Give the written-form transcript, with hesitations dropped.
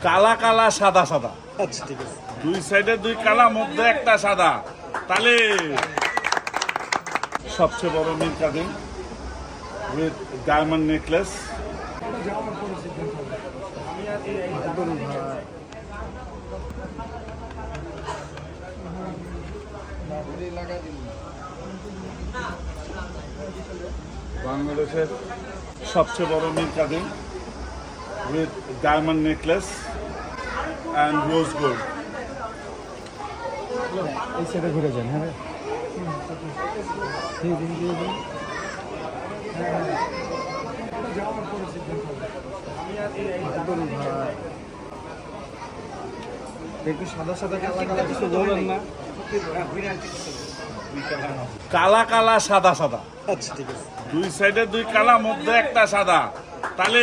কালা কালা সাদা সাদা। আচ্ছা ঠিক আছে। দুই সাইডে দুই কালা, মধ্যে একটা সাদা। তাহলে সবচেয়ে বড় mill cutting with diamond necklace. বাংলাদেশের সবচেয়ে বড় mill cutting with diamond necklace and rose gold. এই সাইডে ঘুরে যান। হ্যাঁ একটু সাদা সাদা কালা কালা কিছু বলবেন না? কালা কালা সাদা সাদা। আচ্ছা ঠিক আছে। দুই সাইডে দুই কালা, মধ্যে একটা সাদা। তাহলে